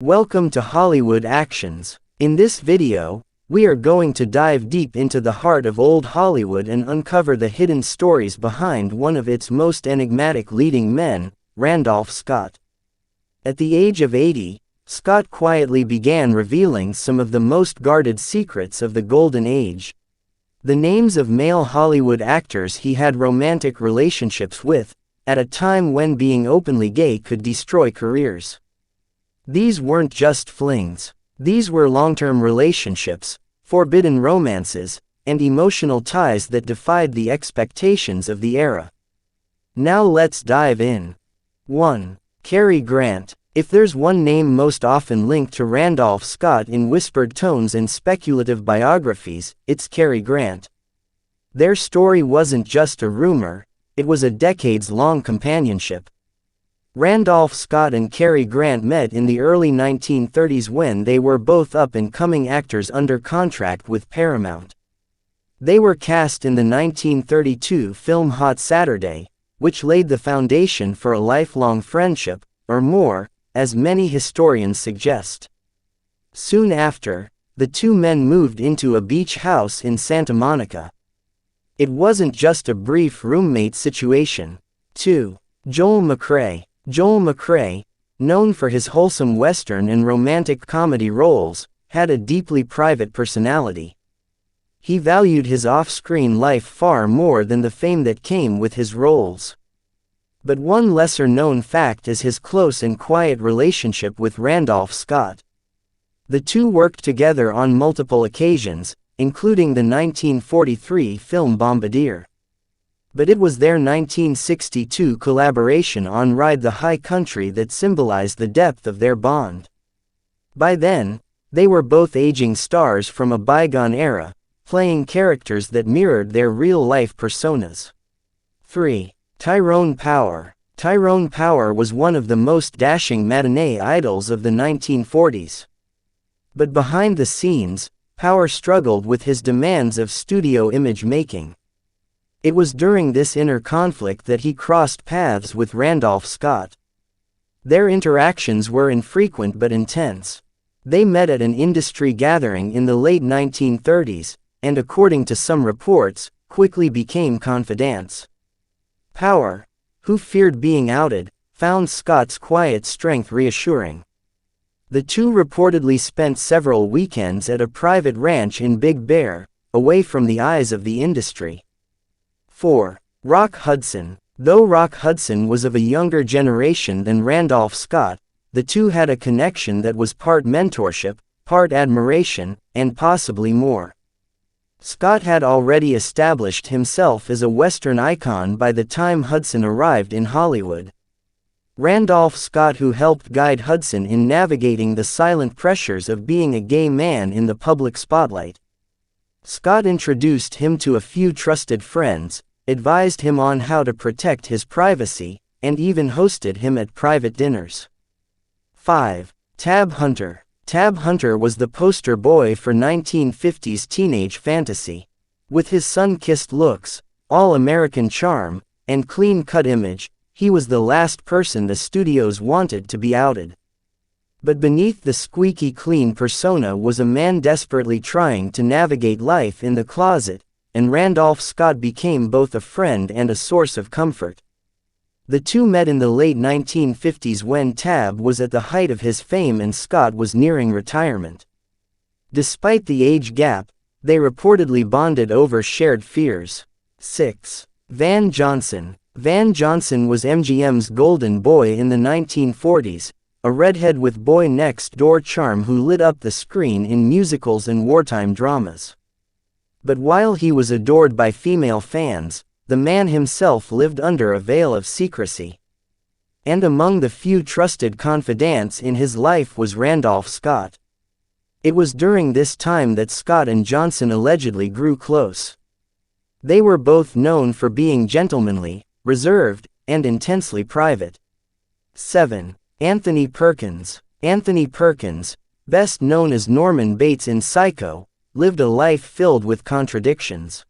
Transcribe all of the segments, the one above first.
Welcome to Hollywood Actions. In this video, we are going to dive deep into the heart of old Hollywood and uncover the hidden stories behind one of its most enigmatic leading men, Randolph Scott. At the age of 80, Scott quietly began revealing some of the most guarded secrets of the Golden Age. The names of male Hollywood actors he had romantic relationships with, at a time when being openly gay could destroy careers. These weren't just flings. These were long-term relationships, forbidden romances, and emotional ties that defied the expectations of the era. Now let's dive in. 1. Cary Grant. If there's one name most often linked to Randolph Scott in whispered tones and speculative biographies, it's Cary Grant. Their story wasn't just a rumor, it was a decades-long companionship. Randolph Scott and Cary Grant met in the early 1930s when they were both up-and-coming actors under contract with Paramount. They were cast in the 1932 film Hot Saturday, which laid the foundation for a lifelong friendship, or more, as many historians suggest. Soon after, the two men moved into a beach house in Santa Monica. It wasn't just a brief roommate situation. 2. Joel McCrea. Joel McCrea, known for his wholesome Western and romantic comedy roles, had a deeply private personality. He valued his off-screen life far more than the fame that came with his roles. But one lesser-known fact is his close and quiet relationship with Randolph Scott. The two worked together on multiple occasions, including the 1943 film Bombardier. But it was their 1962 collaboration on Ride the High Country that symbolized the depth of their bond. By then, they were both aging stars from a bygone era, playing characters that mirrored their real-life personas. 3. Tyrone Power. Tyrone Power was one of the most dashing matinee idols of the 1940s. But behind the scenes, Power struggled with his demands of studio image making. It was during this inner conflict that he crossed paths with Randolph Scott. Their interactions were infrequent but intense. They met at an industry gathering in the late 1930s, and according to some reports, quickly became confidants. Power, who feared being outed, found Scott's quiet strength reassuring. The two reportedly spent several weekends at a private ranch in Big Bear, away from the eyes of the industry. 4. Rock Hudson. Though Rock Hudson was of a younger generation than Randolph Scott, the two had a connection that was part mentorship, part admiration, and possibly more. Scott had already established himself as a Western icon by the time Hudson arrived in Hollywood. Randolph Scott, who helped guide Hudson in navigating the silent pressures of being a gay man in the public spotlight. Scott introduced him to a few trusted friends, advised him on how to protect his privacy, and even hosted him at private dinners. 5. Tab Hunter. Tab Hunter was the poster boy for 1950s teenage fantasy. With his sun-kissed looks, all-American charm, and clean-cut image, he was the last person the studios wanted to be outed. But beneath the squeaky clean persona was a man desperately trying to navigate life in the closet, and Randolph Scott became both a friend and a source of comfort. The two met in the late 1950s when Tab was at the height of his fame and Scott was nearing retirement. Despite the age gap, they reportedly bonded over shared fears. 6. Van Johnson. Van Johnson was MGM's golden boy in the 1940s, a redhead with boy-next-door charm who lit up the screen in musicals and wartime dramas. But while he was adored by female fans, the man himself lived under a veil of secrecy. And among the few trusted confidants in his life was Randolph Scott. It was during this time that Scott and Johnson allegedly grew close. They were both known for being gentlemanly, reserved, and intensely private. 7. Anthony Perkins. Anthony Perkins, best known as Norman Bates in Psycho, lived a life filled with contradictions.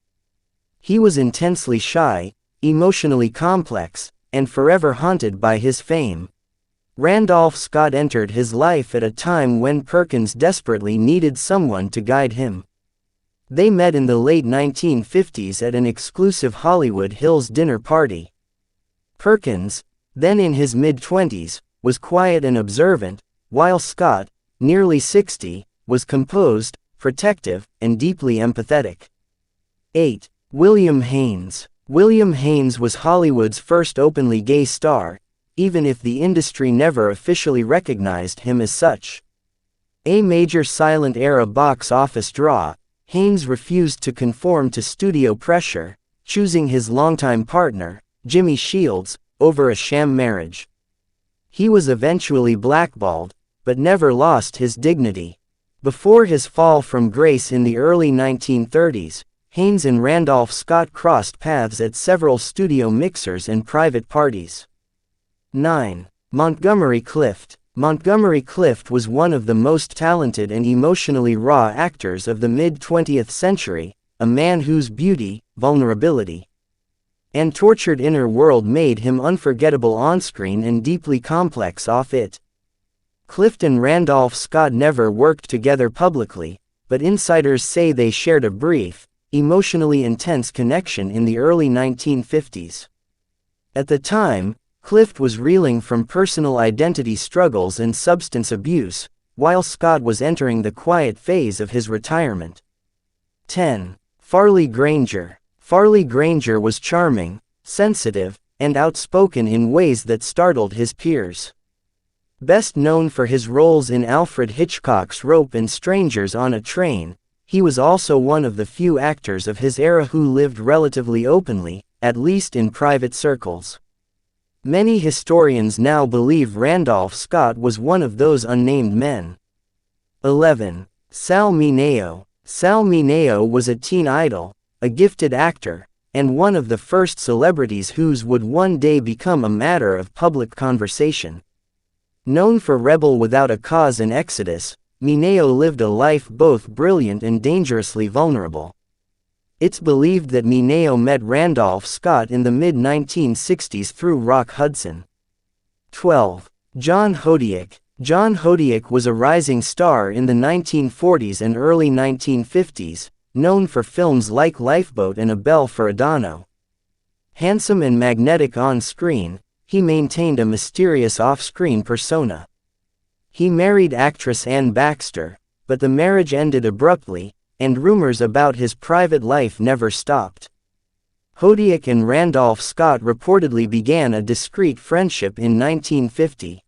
He was intensely shy, emotionally complex, and forever haunted by his fame. Randolph Scott entered his life at a time when Perkins desperately needed someone to guide him. They met in the late 1950s at an exclusive Hollywood Hills dinner party. Perkins, then in his mid-20s, was quiet and observant, while Scott, nearly 60, was composed, protective, and deeply empathetic. 8. William Haynes. William Haynes was Hollywood's first openly gay star, even if the industry never officially recognized him as such. A major silent-era box office draw, Haynes refused to conform to studio pressure, choosing his longtime partner, Jimmy Shields, over a sham marriage. He was eventually blackballed, but never lost his dignity. Before his fall from grace in the early 1930s, Haynes and Randolph Scott crossed paths at several studio mixers and private parties. 9. Montgomery Clift. Montgomery Clift was one of the most talented and emotionally raw actors of the mid-20th century, a man whose beauty, vulnerability, and tortured inner world made him unforgettable on-screen and deeply complex off-it. Clift and Randolph Scott never worked together publicly, but insiders say they shared a brief, emotionally intense connection in the early 1950s. At the time, Clift was reeling from personal identity struggles and substance abuse, while Scott was entering the quiet phase of his retirement. 10. Farley Granger. Farley Granger was charming, sensitive, and outspoken in ways that startled his peers. Best known for his roles in Alfred Hitchcock's Rope and Strangers on a Train, he was also one of the few actors of his era who lived relatively openly, at least in private circles. Many historians now believe Randolph Scott was one of those unnamed men. 11. Sal Mineo. Sal Mineo was a teen idol, a gifted actor, and one of the first celebrities whose would one day become a matter of public conversation. Known for Rebel Without a Cause and Exodus, Mineo lived a life both brilliant and dangerously vulnerable. It's believed that Mineo met Randolph Scott in the mid-1960s through Rock Hudson. 12. John Hodiak. John Hodiak was a rising star in the 1940s and early 1950s, known for films like Lifeboat and A Bell for Adano. Handsome and magnetic on-screen, he maintained a mysterious off-screen persona. He married actress Ann Baxter, but the marriage ended abruptly, and rumors about his private life never stopped. Hodiak and Randolph Scott reportedly began a discreet friendship in 1950.